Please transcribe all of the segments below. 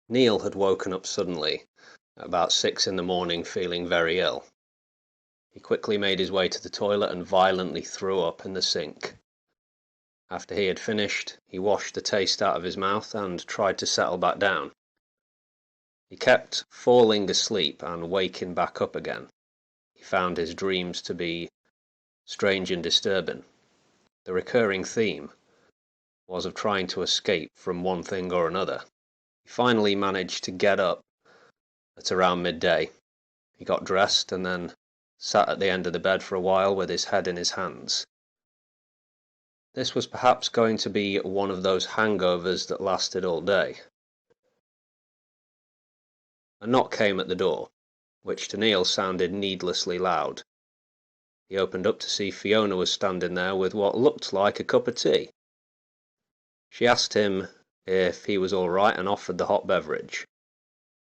Neil had woken up suddenly, at about 6 in the morning, feeling very ill. He quickly made his way to the toilet and violently threw up in the sink. After he had finished, he washed the taste out of his mouth and tried to settle back down. He kept falling asleep and waking back up again. He found his dreams to be strange and disturbing. The recurring theme was of trying to escape from one thing or another. He finally managed to get up at around midday. He got dressed and then sat at the end of the bed for a while with his head in his hands. This was perhaps going to be one of those hangovers that lasted all day. A knock came at the door, which to Neil sounded needlessly loud. He opened up to see Fiona was standing there with what looked like a cup of tea. She asked him if he was all right and offered the hot beverage.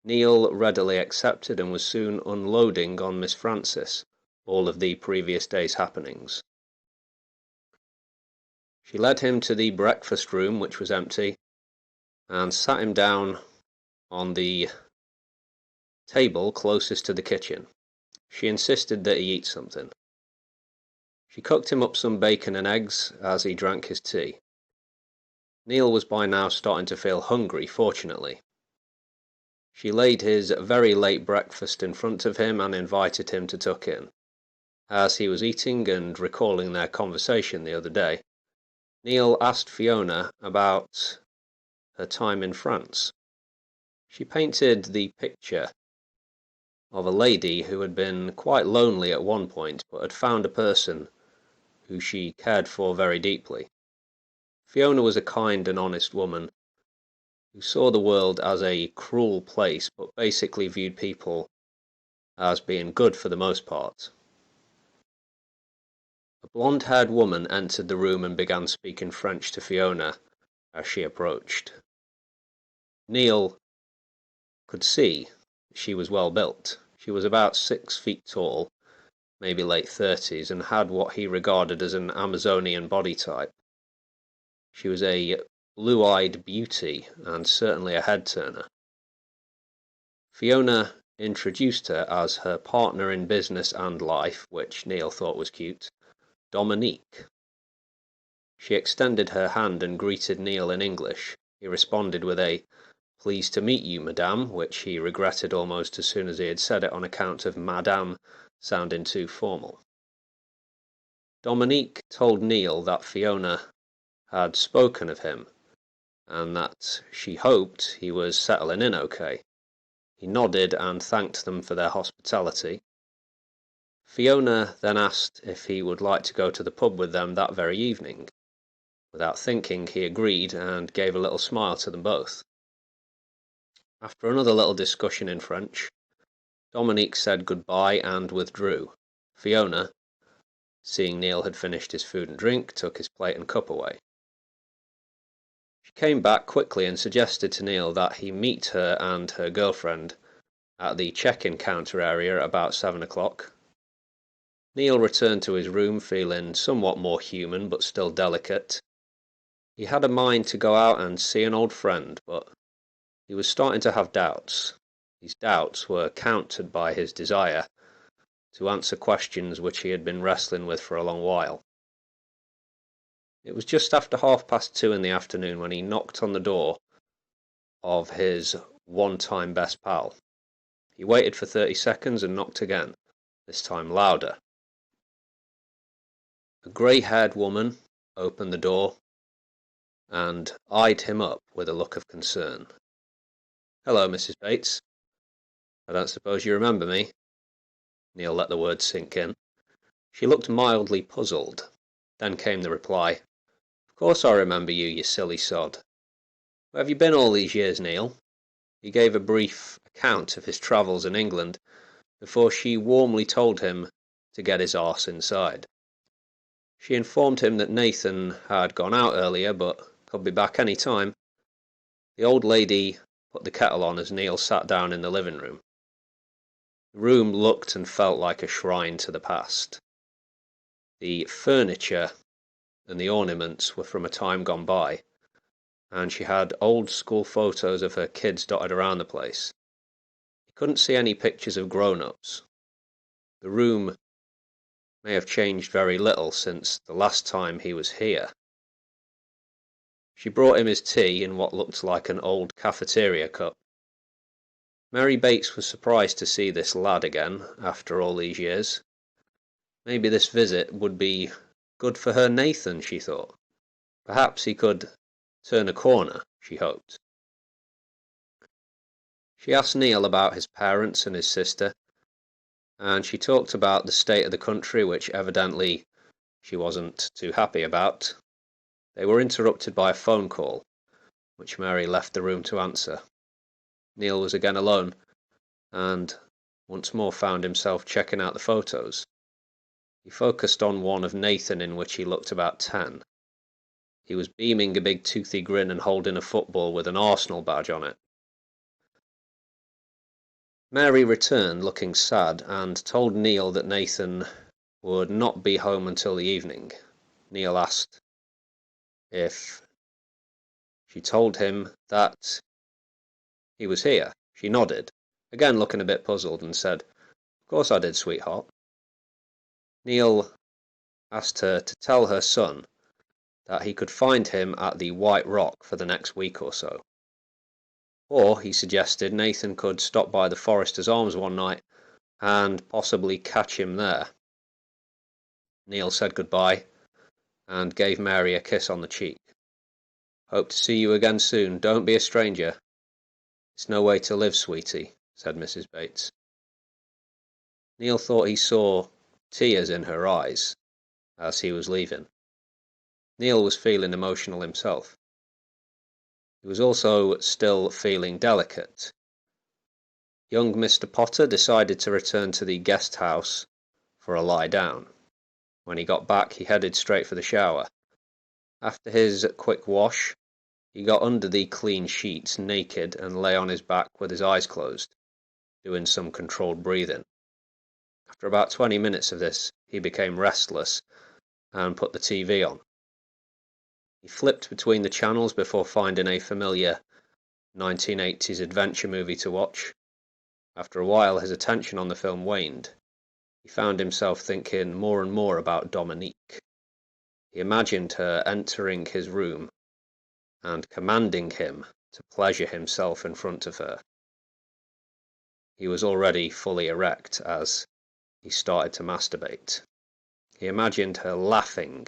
Neil readily accepted and was soon unloading on Miss Frances all of the previous day's happenings. She led him to the breakfast room, which was empty, and sat him down on the table closest to the kitchen. She insisted that he eat something. She cooked him up some bacon and eggs as he drank his tea. Neil was by now starting to feel hungry, fortunately. She laid his very late breakfast in front of him and invited him to tuck in. As he was eating and recalling their conversation the other day, Neil asked Fiona about her time in France. She painted the picture of a lady who had been quite lonely at one point, but had found a person who she cared for very deeply. Fiona was a kind and honest woman who saw the world as a cruel place, but basically viewed people as being good for the most part. A blonde-haired woman entered the room and began speaking French to Fiona as she approached. Neil could see she was well built. She was about 6 feet tall, maybe late 30s, and had what he regarded as an Amazonian body type. She was a blue-eyed beauty and certainly a head-turner. Fiona introduced her as her partner in business and life, which Neil thought was cute, Dominique. She extended her hand and greeted Neil in English. He responded with a "Pleased to meet you, madame," which he regretted almost as soon as he had said it on account of madame sounding too formal. Dominique told Neil that Fiona had spoken of him, and that she hoped he was settling in okay. He nodded and thanked them for their hospitality. Fiona then asked if he would like to go to the pub with them that very evening. Without thinking, he agreed and gave a little smile to them both. After another little discussion in French, Dominique said goodbye and withdrew. Fiona, seeing Neil had finished his food and drink, took his plate and cup away. She came back quickly and suggested to Neil that he meet her and her girlfriend at the check-in counter area about 7 o'clock. Neil returned to his room feeling somewhat more human but still delicate. He had a mind to go out and see an old friend, but he was starting to have doubts. These doubts were countered by his desire to answer questions which he had been wrestling with for a long while. It was just after 2:30 in the afternoon when he knocked on the door of his one-time best pal. He waited for 30 seconds and knocked again, this time louder. A grey-haired woman opened the door and eyed him up with a look of concern. "Hello, Mrs. Bates. I don't suppose you remember me?" Neil let the words sink in. She looked mildly puzzled. Then came the reply. "Of course I remember you, you silly sod. Where have you been all these years, Neil?" He gave a brief account of his travels in England before she warmly told him to get his arse inside. She informed him that Nathan had gone out earlier, but could be back any time. The old lady put the kettle on as Neil sat down in the living room. The room looked and felt like a shrine to the past. The furniture and the ornaments were from a time gone by, and she had old school photos of her kids dotted around the place. He couldn't see any pictures of grown-ups. The room may have changed very little since the last time he was here. She brought him his tea in what looked like an old cafeteria cup. Mary Bates was surprised to see this lad again after all these years. Maybe this visit would be good for her Nathan, she thought. Perhaps he could turn a corner, she hoped. She asked Neil about his parents and his sister, and she talked about the state of the country, which evidently she wasn't too happy about. They were interrupted by a phone call, which Mary left the room to answer. Neil was again alone, and once more found himself checking out the photos. He focused on one of Nathan in which he looked about 10. He was beaming a big toothy grin and holding a football with an Arsenal badge on it. Mary returned looking sad and told Neil that Nathan would not be home until the evening. Neil asked if she told him that he was here. She nodded, again looking a bit puzzled, and said, "Of course I did, sweetheart." Neil asked her to tell her son that he could find him at the White Rock for the next week or so. Or, he suggested, Nathan could stop by the Foresters Arms one night and possibly catch him there. Neil said goodbye and gave Mary a kiss on the cheek. "Hope to see you again soon. Don't be a stranger. It's no way to live, sweetie," said Mrs. Bates. Neil thought he saw tears in her eyes as he was leaving. Neil was feeling emotional himself. He was also still feeling delicate. Young Mr. Potter decided to return to the guest house for a lie down. When he got back, he headed straight for the shower. After his quick wash, he got under the clean sheets naked and lay on his back with his eyes closed, doing some controlled breathing. After about 20 minutes of this, he became restless and put the TV on. He flipped between the channels before finding a familiar 1980s adventure movie to watch. After a while, his attention on the film waned. He found himself thinking more and more about Dominique. He imagined her entering his room and commanding him to pleasure himself in front of her. He was already fully erect as he started to masturbate. He imagined her laughing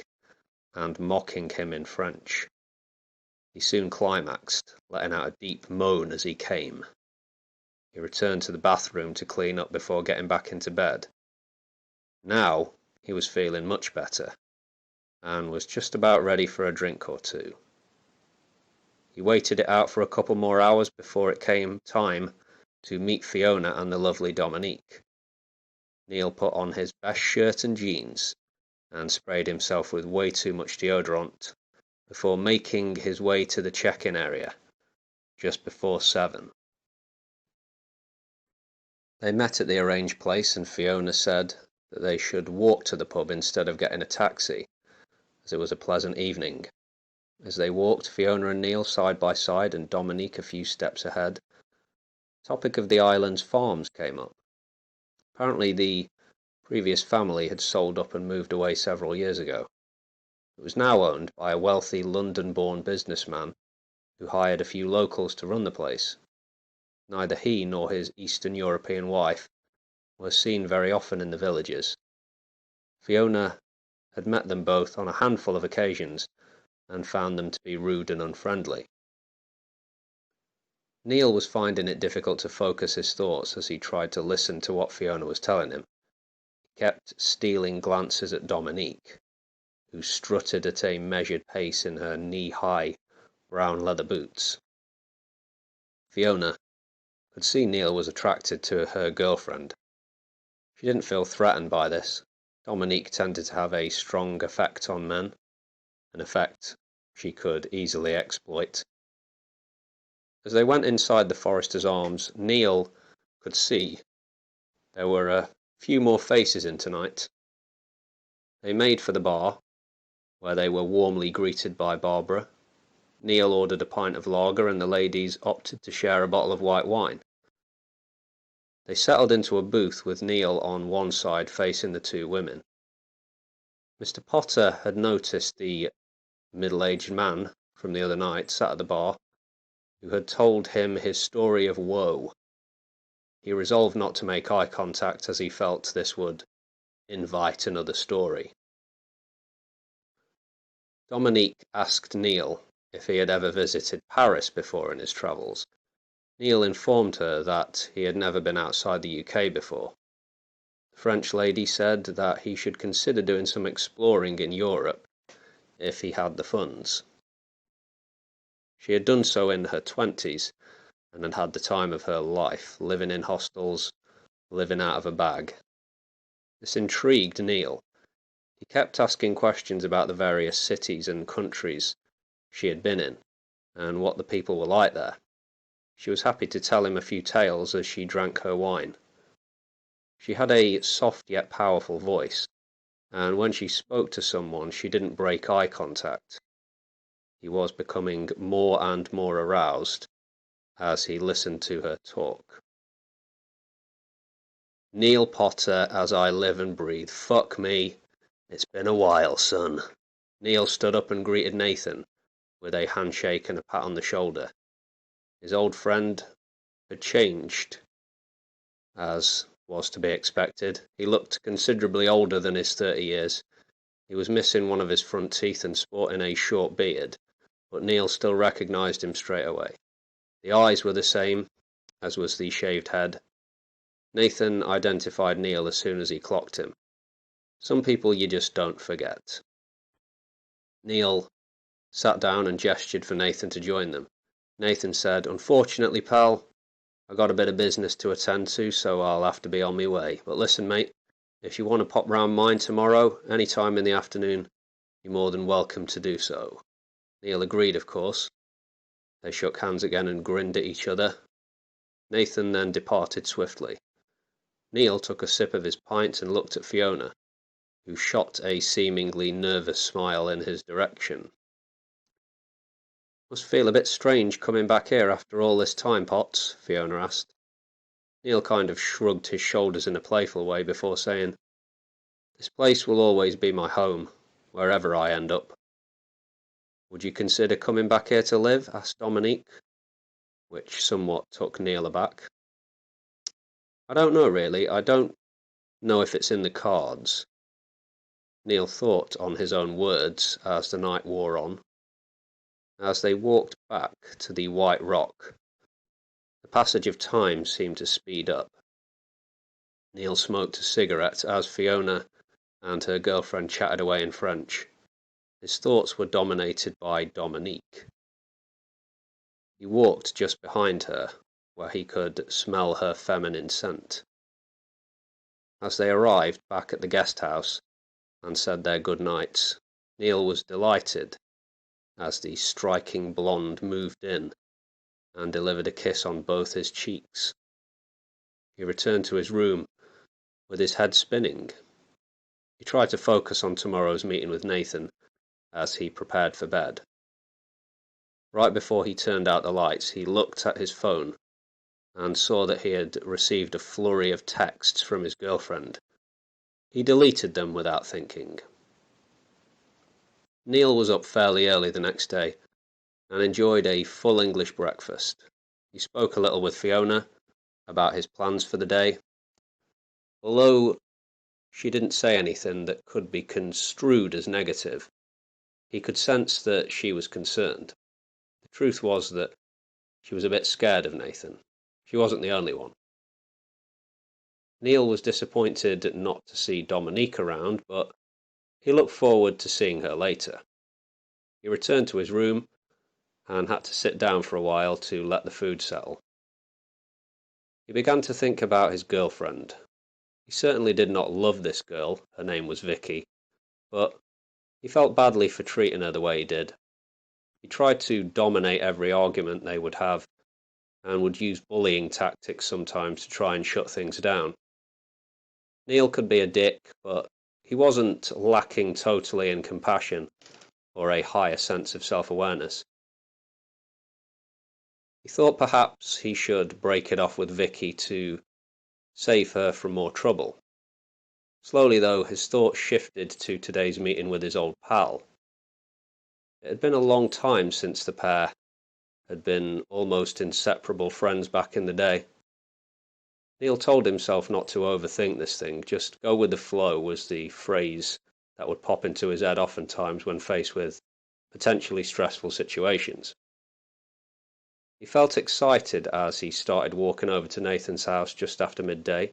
and mocking him in French. He soon climaxed, letting out a deep moan as he came. He returned to the bathroom to clean up before getting back into bed. Now he was feeling much better, and was just about ready for a drink or two. He waited it out for a couple more hours before it came time to meet Fiona and the lovely Dominique. Neil put on his best shirt and jeans, and sprayed himself with way too much deodorant before making his way to the check-in area just before 7. They met at the arranged place, and Fiona said that they should walk to the pub instead of getting a taxi, as it was a pleasant evening. As they walked, Fiona and Neil side by side, and Dominique a few steps ahead, the topic of the island's farms came up. Apparently the previous family had sold up and moved away several years ago. It was now owned by a wealthy London-born businessman who hired a few locals to run the place. Neither he nor his Eastern European wife were seen very often in the villages. Fiona had met them both on a handful of occasions and found them to be rude and unfriendly. Neil was finding it difficult to focus his thoughts as he tried to listen to what Fiona was telling him. He kept stealing glances at Dominique, who strutted at a measured pace in her knee-high brown leather boots. Fiona could see Neil was attracted to her girlfriend. She didn't feel threatened by this. Dominique tended to have a strong effect on men, an effect she could easily exploit. As they went inside the Foresters Arms, Neil could see there were a few more faces in tonight. They made for the bar, where they were warmly greeted by Barbara. Neil ordered a pint of lager, and the ladies opted to share a bottle of white wine. They settled into a booth with Neil on one side facing the two women. Mr. Potter had noticed the middle-aged man from the other night sat at the bar, who had told him his story of woe. He resolved not to make eye contact, as he felt this would invite another story. Dominique asked Neil if he had ever visited Paris before in his travels. Neil informed her that he had never been outside the UK before. The French lady said that he should consider doing some exploring in Europe if he had the funds. She had done so in her 20s and had had the time of her life, living in hostels, living out of a bag. This intrigued Neil. He kept asking questions about the various cities and countries she had been in, and what the people were like there. She was happy to tell him a few tales as she drank her wine. She had a soft yet powerful voice, and when she spoke to someone she didn't break eye contact. He was becoming more and more aroused as he listened to her talk. Neil Potter, as I live and breathe. Fuck me. It's been a while, son. Neil stood up and greeted Nathan with a handshake and a pat on the shoulder. His old friend had changed, as was to be expected. He looked considerably older than his 30 years. He was missing one of his front teeth and sporting a short beard, but Neil still recognised him straight away. The eyes were the same, as was the shaved head. Nathan identified Neil as soon as he clocked him. Some people you just don't forget. Neil sat down and gestured for Nathan to join them. Nathan said, "Unfortunately, pal, I got a bit of business to attend to, so I'll have to be on my way. But listen, mate, if you want to pop round mine tomorrow, any time in the afternoon, you're more than welcome to do so." Neil agreed, of course. They shook hands again and grinned at each other. Nathan then departed swiftly. Neil took a sip of his pint and looked at Fiona, who shot a seemingly nervous smile in his direction. "Must feel a bit strange coming back here after all this time, Potts?" Fiona asked. Neil kind of shrugged his shoulders in a playful way before saying, "This place will always be my home, wherever I end up." "Would you consider coming back here to live?" asked Dominique, which somewhat took Neil aback. "I don't know, really. I don't know if it's in the cards." Neil thought on his own words as the night wore on. As they walked back to the White Rock, the passage of time seemed to speed up. Neil smoked a cigarette as Fiona and her girlfriend chatted away in French. His thoughts were dominated by Dominique. He walked just behind her, where he could smell her feminine scent. As they arrived back at the guest house and said their good nights, Neil was delighted as the striking blonde moved in and delivered a kiss on both his cheeks. He returned to his room with his head spinning. He tried to focus on tomorrow's meeting with Nathan as he prepared for bed. Right before he turned out the lights, he looked at his phone and saw that he had received a flurry of texts from his girlfriend. He deleted them without thinking. Neil was up fairly early the next day and enjoyed a full English breakfast. He spoke a little with Fiona about his plans for the day. Although she didn't say anything that could be construed as negative, he could sense that she was concerned. The truth was that she was a bit scared of Nathan. She wasn't the only one. Neil was disappointed not to see Dominique around, but he looked forward to seeing her later. He returned to his room and had to sit down for a while to let the food settle. He began to think about his girlfriend. He certainly did not love this girl, her name was Vicky, but he felt badly for treating her the way he did. He tried to dominate every argument they would have, and would use bullying tactics sometimes to try and shut things down. Neil could be a dick, but he wasn't lacking totally in compassion or a higher sense of self-awareness. He thought perhaps he should break it off with Vicky to save her from more trouble. Slowly, though, his thoughts shifted to today's meeting with his old pal. It had been a long time since the pair had been almost inseparable friends back in the day. Neil told himself not to overthink this thing, just go with the flow was the phrase that would pop into his head oftentimes when faced with potentially stressful situations. He felt excited as he started walking over to Nathan's house just after midday.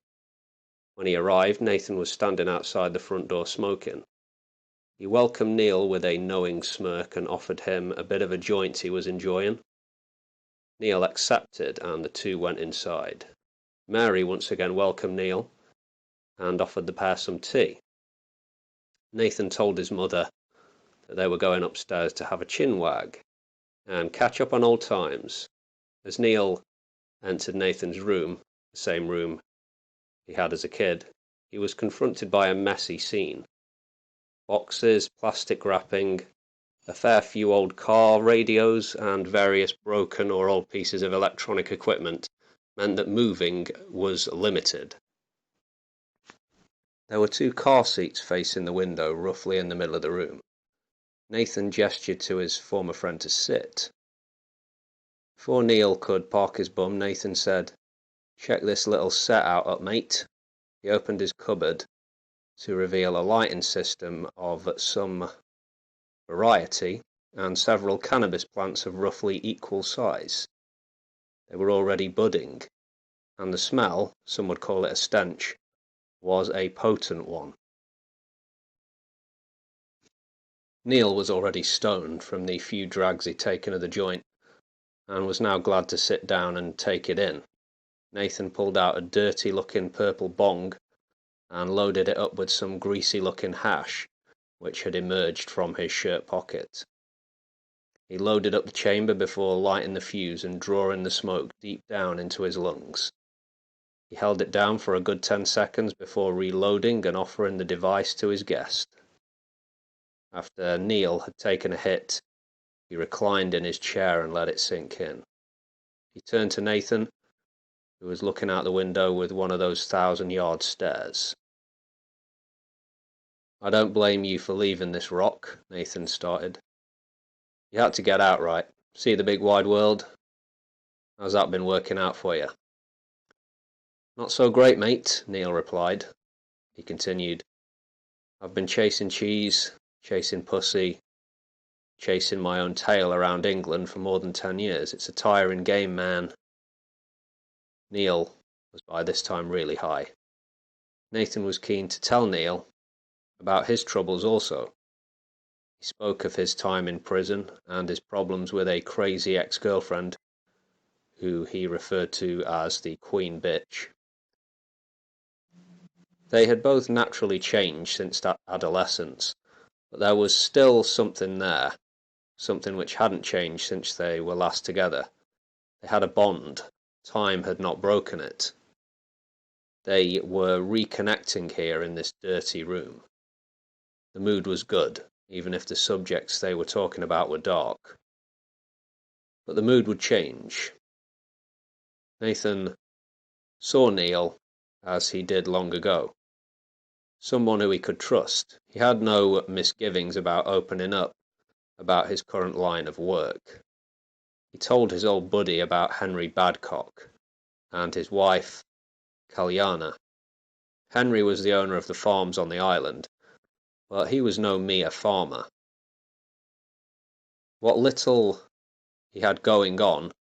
When he arrived, Nathan was standing outside the front door smoking. He welcomed Neil with a knowing smirk and offered him a bit of a joint he was enjoying. Neil accepted, and the two went inside. Mary once again welcomed Neil and offered the pair some tea. Nathan told his mother that they were going upstairs to have a chinwag and catch up on old times. As Neil entered Nathan's room, the same room he had as a kid, he was confronted by a messy scene. Boxes, plastic wrapping, a fair few old car radios, and various broken or old pieces of electronic equipment meant that moving was limited. There were two car seats facing the window, roughly in the middle of the room. Nathan gestured to his former friend to sit. Before Neil could park his bum, Nathan said, "Check this little set out up, mate." He opened his cupboard to reveal a lighting system of some variety and several cannabis plants of roughly equal size. They were already budding, and the smell, some would call it a stench, was a potent one. Neil was already stoned from the few drags he'd taken of the joint, and was now glad to sit down and take it in. Nathan pulled out a dirty-looking purple bong and loaded it up with some greasy-looking hash, which had emerged from his shirt pocket. He loaded up the chamber before lighting the fuse and drawing the smoke deep down into his lungs. He held it down for a good 10 seconds before reloading and offering the device to his guest. After Neil had taken a hit, he reclined in his chair and let it sink in. He turned to Nathan, who was looking out the window with one of those 1,000-yard stares. "I don't blame you for leaving this rock," Nathan started. "You had to get out, right? See the big wide world? How's that been working out for you?" "Not so great, mate," Neil replied. He continued, "I've been chasing cheese, chasing pussy, chasing my own tail around England for more than 10 years. It's a tiring game, man." Neil was by this time really high. Nathan was keen to tell Neil about his troubles also. He spoke of his time in prison and his problems with a crazy ex-girlfriend, who he referred to as the Queen Bitch. They had both naturally changed since that adolescence, but there was still something there, something which hadn't changed since they were last together. They had a bond. Time had not broken it. They were reconnecting here in this dirty room. The mood was good, even if the subjects they were talking about were dark. But the mood would change. Nathan saw Neil as he did long ago. Someone who he could trust. He had no misgivings about opening up about his current line of work. He told his old buddy about Henry Badcock and his wife, Kalyana. Henry was the owner of the farms on the island, but he was no mere farmer. What little he had going on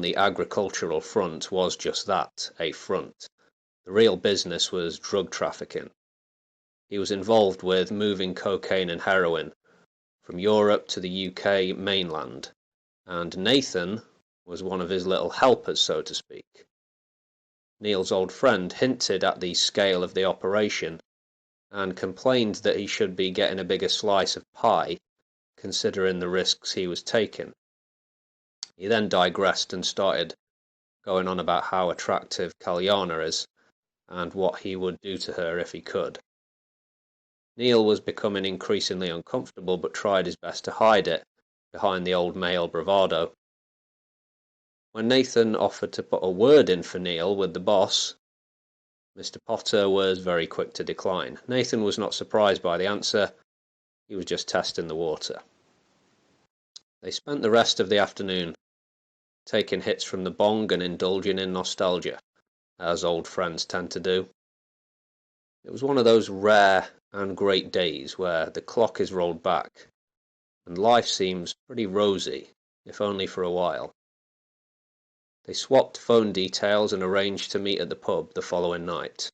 the agricultural front was just that, a front. The real business was drug trafficking. He was involved with moving cocaine and heroin from Europe to the UK mainland, and Nathan was one of his little helpers, so to speak. Neil's old friend hinted at the scale of the operation and complained that he should be getting a bigger slice of pie, considering the risks he was taking. He then digressed and started going on about how attractive Kalyana is and what he would do to her if he could. Neil was becoming increasingly uncomfortable, but tried his best to hide it behind the old male bravado. When Nathan offered to put a word in for Neil with the boss, Mr. Potter was very quick to decline. Nathan was not surprised by the answer. He was just testing the water. They spent the rest of the afternoon taking hits from the bong and indulging in nostalgia, as old friends tend to do. It was one of those rare and great days where the clock is rolled back and life seems pretty rosy, if only for a while. They swapped phone details and arranged to meet at the pub the following night.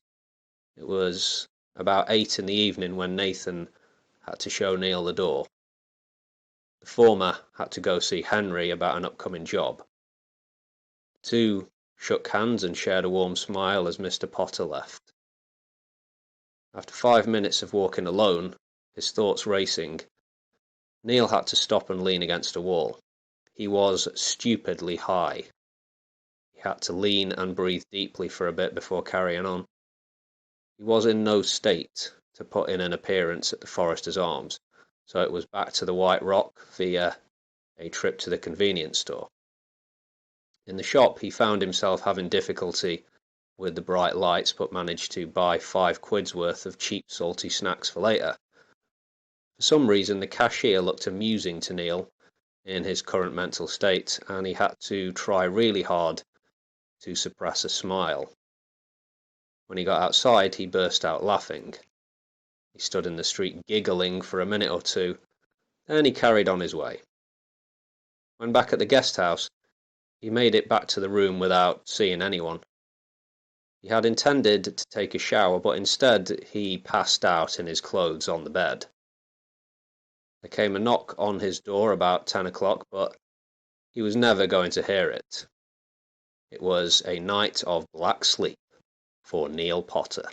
It was about 8 in the evening when Nathan had to show Neil the door. The former had to go see Henry about an upcoming job. The two shook hands and shared a warm smile as Mr. Potter left. After 5 minutes of walking alone, his thoughts racing, Neil had to stop and lean against a wall. He was stupidly high. He had to lean and breathe deeply for a bit before carrying on. He was in no state to put in an appearance at the Foresters Arms, so it was back to the White Rock via a trip to the convenience store. In the shop he found himself having difficulty with the bright lights, but managed to buy 5 quid's worth of cheap salty snacks for later. For some reason the cashier looked amusing to Neil in his current mental state, and he had to try really hard to suppress a smile. When he got outside, he burst out laughing. He stood in the street giggling for a minute or two, then he carried on his way. When back at the guest house, he made it back to the room without seeing anyone. He had intended to take a shower, but instead he passed out in his clothes on the bed. There came a knock on his door about 10 o'clock, but he was never going to hear it. It was a night of black sleep for Neil Potter.